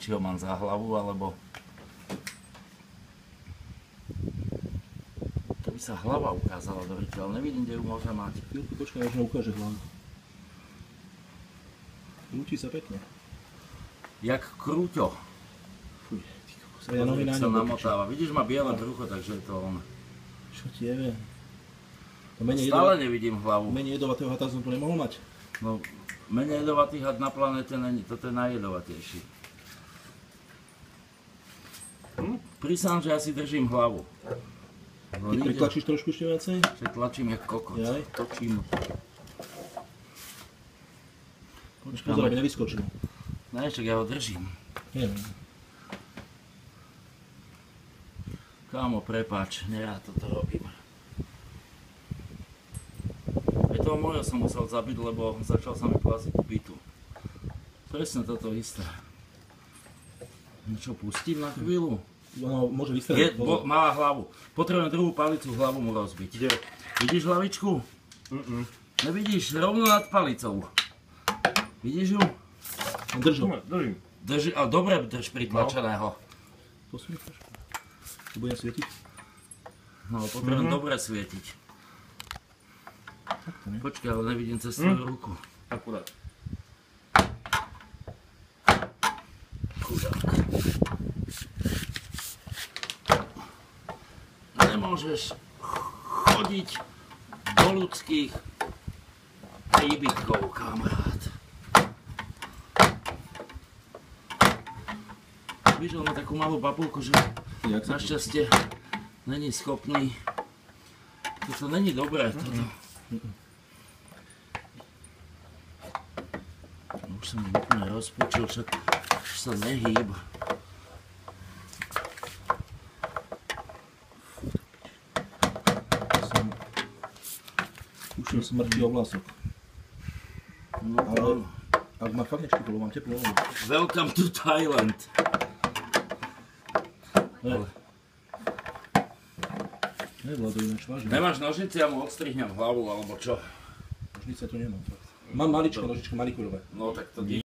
či ho mám za hlavu, alebo... Keby sa hlava ukázala do ryky, ale nevidím, kde ju môže mať. Chvíľku počkaj, možno ukáže hlavu. Krúti sa pekne. Jak krúťo. Fuj, ty kokos. A ja nohy na sa ňom namotáva. Vidíš, má biele brucho, takže je to on. Čo ti je? To menej Stále nevidím hlavu. menej jedovatého hata som tu nemohol mať. No, menej jedovatý had na planete není, toto je najjedovatejší. Prísahám, že ja si držím hlavu. No, Ty pritlačíš trošku ešte viacej? Že tlačím jak kokot. Jaj. Točím. Pozor, aby nevyskočil. Ne, však ja ho držím. Neviem. Kámo, prepáč, nerád toto robím. Aj toho môjho som musel zabiť, lebo začal sa mi plaziť bytu. Presne toto isté. Niečo pustím na chvíľu? Ono môže vystreliť. Má hlavu. Potrebujem druhú palicu, hlavu mu rozbiť. Kde? Vidíš hlavičku? Nevidíš? Rovno nad palicou. Vidíš ju? Drž ho. Drží, ale dobre drž pritlačeného. Posuň trošku. Tu budem svietiť. No, potrebujem dobre svietiť. Takto, nie? Počkaj, ale nevidím cez svoju ruku. Akurát. Chudák. Nemôžeš chodiť do ľudských príbytkov, kamarát. Víš, on má takú malú babulku, že našťastie není schopný. Toto není dobré, toto. Už som úplne rozpočil, však už sa nehýb. Ušiel som mŕtvý ovlások. No, Ale ak má fakt nečky, mám teplú nohu. welcome to Thailand. Nevládu ináč vážne. Nemáš nožice, ja mu odstrihnem hlavu, alebo čo? Nožnice tu nemám fakt. Mám maličko nožičko, manikúrové. No tak to